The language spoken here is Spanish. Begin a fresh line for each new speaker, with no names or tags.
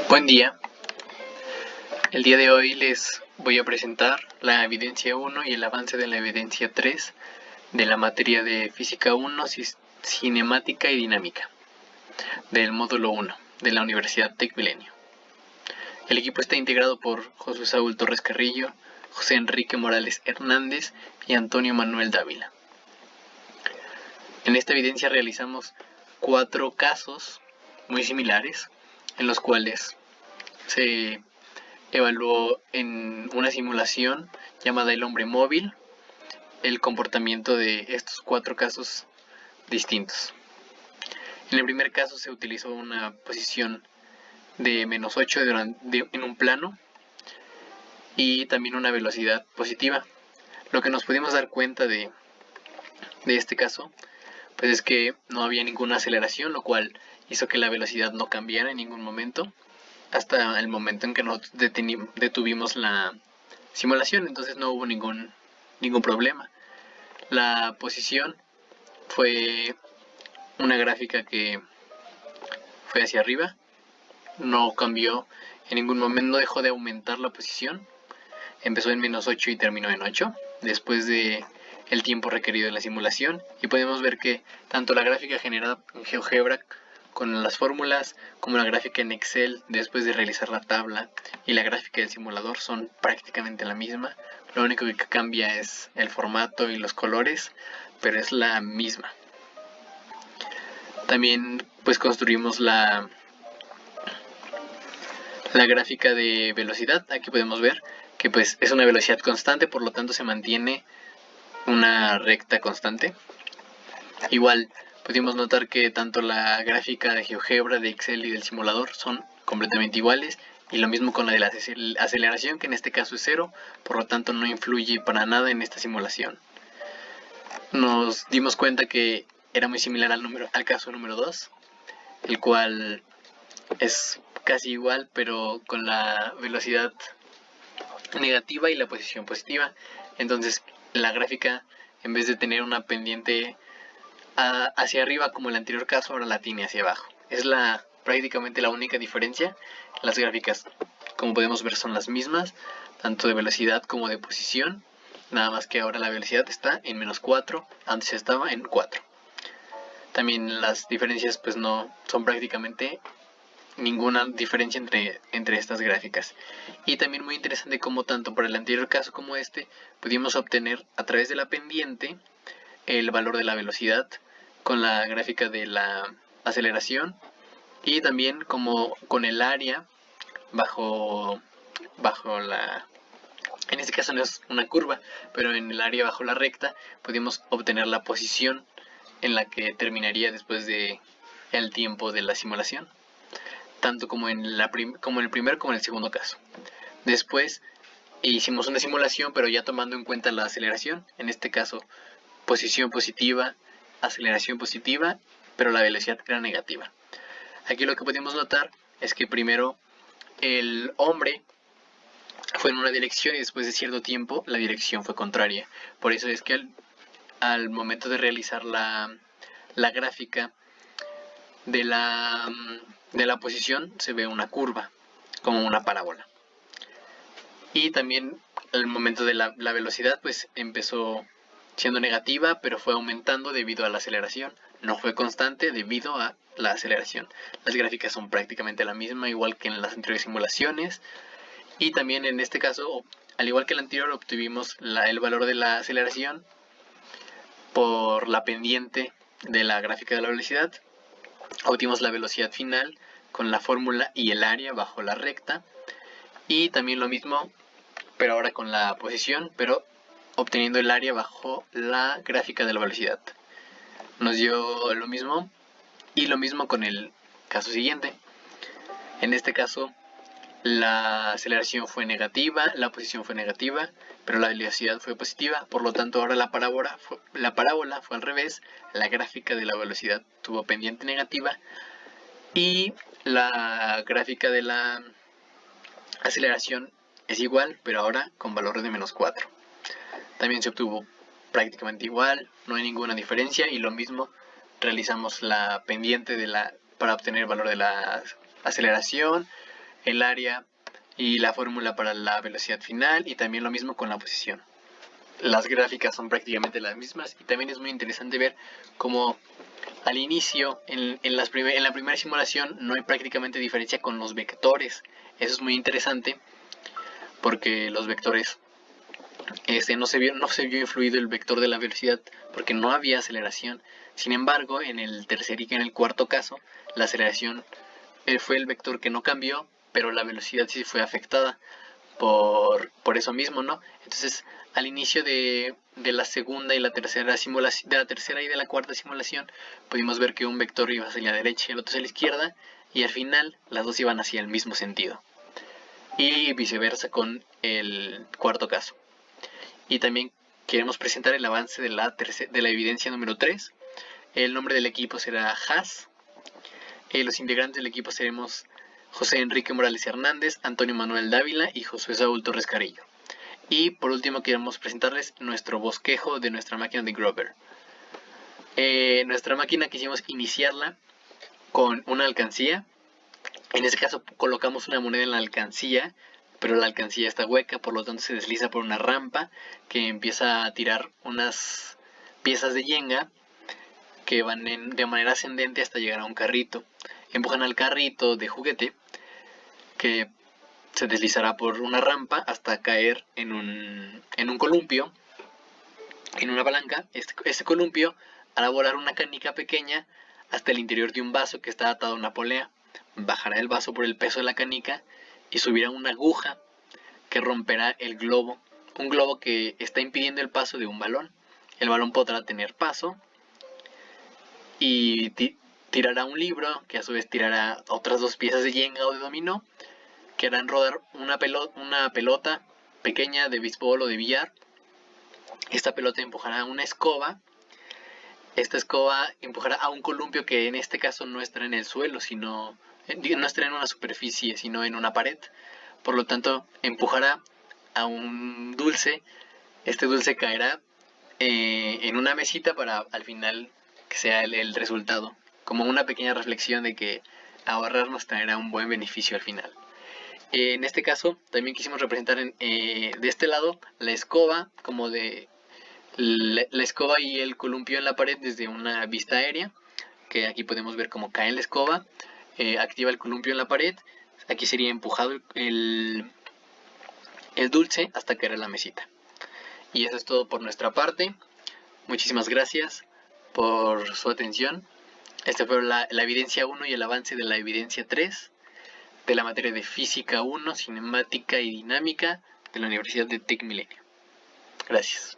Buen día. El día de hoy les voy a presentar la evidencia 1 y el avance de la evidencia 3 de la materia de Física 1, Cinemática y Dinámica, del módulo 1 de la Universidad Tec Milenio. El equipo está integrado por José Saúl Torres Carrillo, José Enrique Morales Hernández y Antonio Manuel Dávila. En esta evidencia realizamos 4 casos muy similares, en los cuales se evaluó en una simulación llamada El Hombre Móvil el comportamiento de estos 4 casos distintos. En el primer caso se utilizó una posición de -8 en un plano y también una velocidad positiva. Lo que nos pudimos dar cuenta de este caso pues es que no había ninguna aceleración, lo cual hizo que la velocidad no cambiara en ningún momento hasta el momento en que nos detuvimos la simulación. Entonces no hubo ningún problema. La posición fue una gráfica que fue hacia arriba, no cambió en ningún momento, no dejó de aumentar la posición, empezó en -8 y terminó en 8 después de el tiempo requerido en la simulación, y podemos ver que tanto la gráfica generada en GeoGebra con las fórmulas como la gráfica en Excel después de realizar la tabla y la gráfica del simulador son prácticamente la misma. Lo único que cambia es el formato y los colores, pero es la misma. También pues construimos la gráfica de velocidad. Aquí podemos ver que pues es una velocidad constante, por lo tanto se mantiene una recta constante. Igual pudimos notar que tanto la gráfica de GeoGebra, de Excel y del simulador son completamente iguales, y lo mismo con la de la aceleración, que en este caso es 0, por lo tanto no influye para nada en esta simulación. Nos dimos cuenta que era muy similar al caso número 2, el cual es casi igual pero con la velocidad negativa y la posición positiva. Entonces la gráfica, en vez de tener una pendiente hacia arriba como el anterior caso, ahora la tiene hacia abajo. Es prácticamente la única diferencia. Las gráficas, como podemos ver, son las mismas, tanto de velocidad como de posición, nada más que ahora la velocidad está en -4, antes estaba en 4. También las diferencias pues no son prácticamente ninguna diferencia entre estas gráficas. Y también muy interesante como tanto por el anterior caso como este pudimos obtener a través de la pendiente el valor de la velocidad con la gráfica de la aceleración, y también como con el área bajo la, en este caso no es una curva, pero en el área bajo la recta pudimos obtener la posición en la que terminaría después de el tiempo de la simulación, tanto como en el primer como en el segundo caso. Después hicimos una simulación, pero ya tomando en cuenta la aceleración, en este caso posición positiva, aceleración positiva, pero la velocidad era negativa. Aquí lo que podemos notar es que primero el hombre fue en una dirección y después de cierto tiempo la dirección fue contraria. Por eso es que al momento de realizar la gráfica de la posición se ve una curva, como una parábola. Y también al momento de la velocidad pues empezó siendo negativa, pero fue aumentando debido a la aceleración. No fue constante debido a la aceleración. Las gráficas son prácticamente la misma, igual que en las anteriores simulaciones. Y también en este caso, al igual que el anterior, obtuvimos el valor de la aceleración por la pendiente de la gráfica de la velocidad. Obtuvimos la velocidad final con la fórmula y el área bajo la recta. Y también lo mismo, pero ahora con la posición, pero obteniendo el área bajo la gráfica de la velocidad. Nos dio lo mismo, y lo mismo con el caso siguiente. En este caso la aceleración fue negativa, la posición fue negativa, pero la velocidad fue positiva. Por lo tanto ahora la parábola fue al revés. La gráfica de la velocidad tuvo pendiente negativa y la gráfica de la aceleración es igual, pero ahora con valor de -4. También se obtuvo prácticamente igual, no hay ninguna diferencia, y lo mismo realizamos la pendiente de la para obtener el valor de la aceleración, el área y la fórmula para la velocidad final, y también lo mismo con la posición. Las gráficas son prácticamente las mismas, y también es muy interesante ver cómo al inicio, en la primera simulación, no hay prácticamente diferencia con los vectores. Eso es muy interesante porque los vectores, no se vio influido el vector de la velocidad porque no había aceleración. Sin embargo, en el tercer y en el cuarto caso, la aceleración fue el vector que no cambió, pero la velocidad sí fue afectada por eso mismo, ¿no? Entonces, al inicio de la segunda y la tercera simulación, de la tercera y de la cuarta simulación, pudimos ver que un vector iba hacia la derecha y el otro hacia la izquierda, y al final las dos iban hacia el mismo sentido. Y viceversa con el cuarto caso. Y también queremos presentar el avance de la evidencia número 3. El nombre del equipo será Haas. Los integrantes del equipo seremos José Enrique Morales Hernández, Antonio Manuel Dávila y José Saúl Torres Carrillo. Y por último queremos presentarles nuestro bosquejo de nuestra máquina de Grover. Nuestra máquina quisimos iniciarla con una alcancía. En este caso colocamos una moneda en la alcancía, pero la alcancía está hueca, por lo tanto se desliza por una rampa que empieza a tirar unas piezas de yenga que van de manera ascendente hasta llegar a un carrito. Empujan al carrito de juguete que se deslizará por una rampa hasta caer en un columpio, en una palanca. Este columpio hará volar una canica pequeña hasta el interior de un vaso que está atado a una polea. Bajará el vaso por el peso de la canica y subirá una aguja que romperá el globo, un globo que está impidiendo el paso de un balón. El balón podrá tener paso y tirará un libro, que a su vez tirará otras dos piezas de yenga o de dominó, que harán rodar una pelota pequeña de béisbol o de billar. Esta pelota empujará una escoba. Esta escoba empujará a un columpio que en este caso no estará en el suelo, no estará en una superficie, sino en una pared. Por lo tanto, empujará a un dulce. Este dulce caerá en una mesita para al final que sea el resultado. Como una pequeña reflexión de que ahorrar nos traerá un buen beneficio al final. En este caso también quisimos representar de este lado la escoba, como de la escoba y el columpio en la pared desde una vista aérea, que aquí podemos ver cómo cae la escoba, activa el columpio en la pared. Aquí sería empujado el dulce hasta caer a la mesita. Y eso es todo por nuestra parte. Muchísimas gracias por su atención. Esta fue la evidencia 1 y el avance de la evidencia 3 de la materia de Física 1, Cinemática y Dinámica de la Universidad de TecMilenio. Gracias.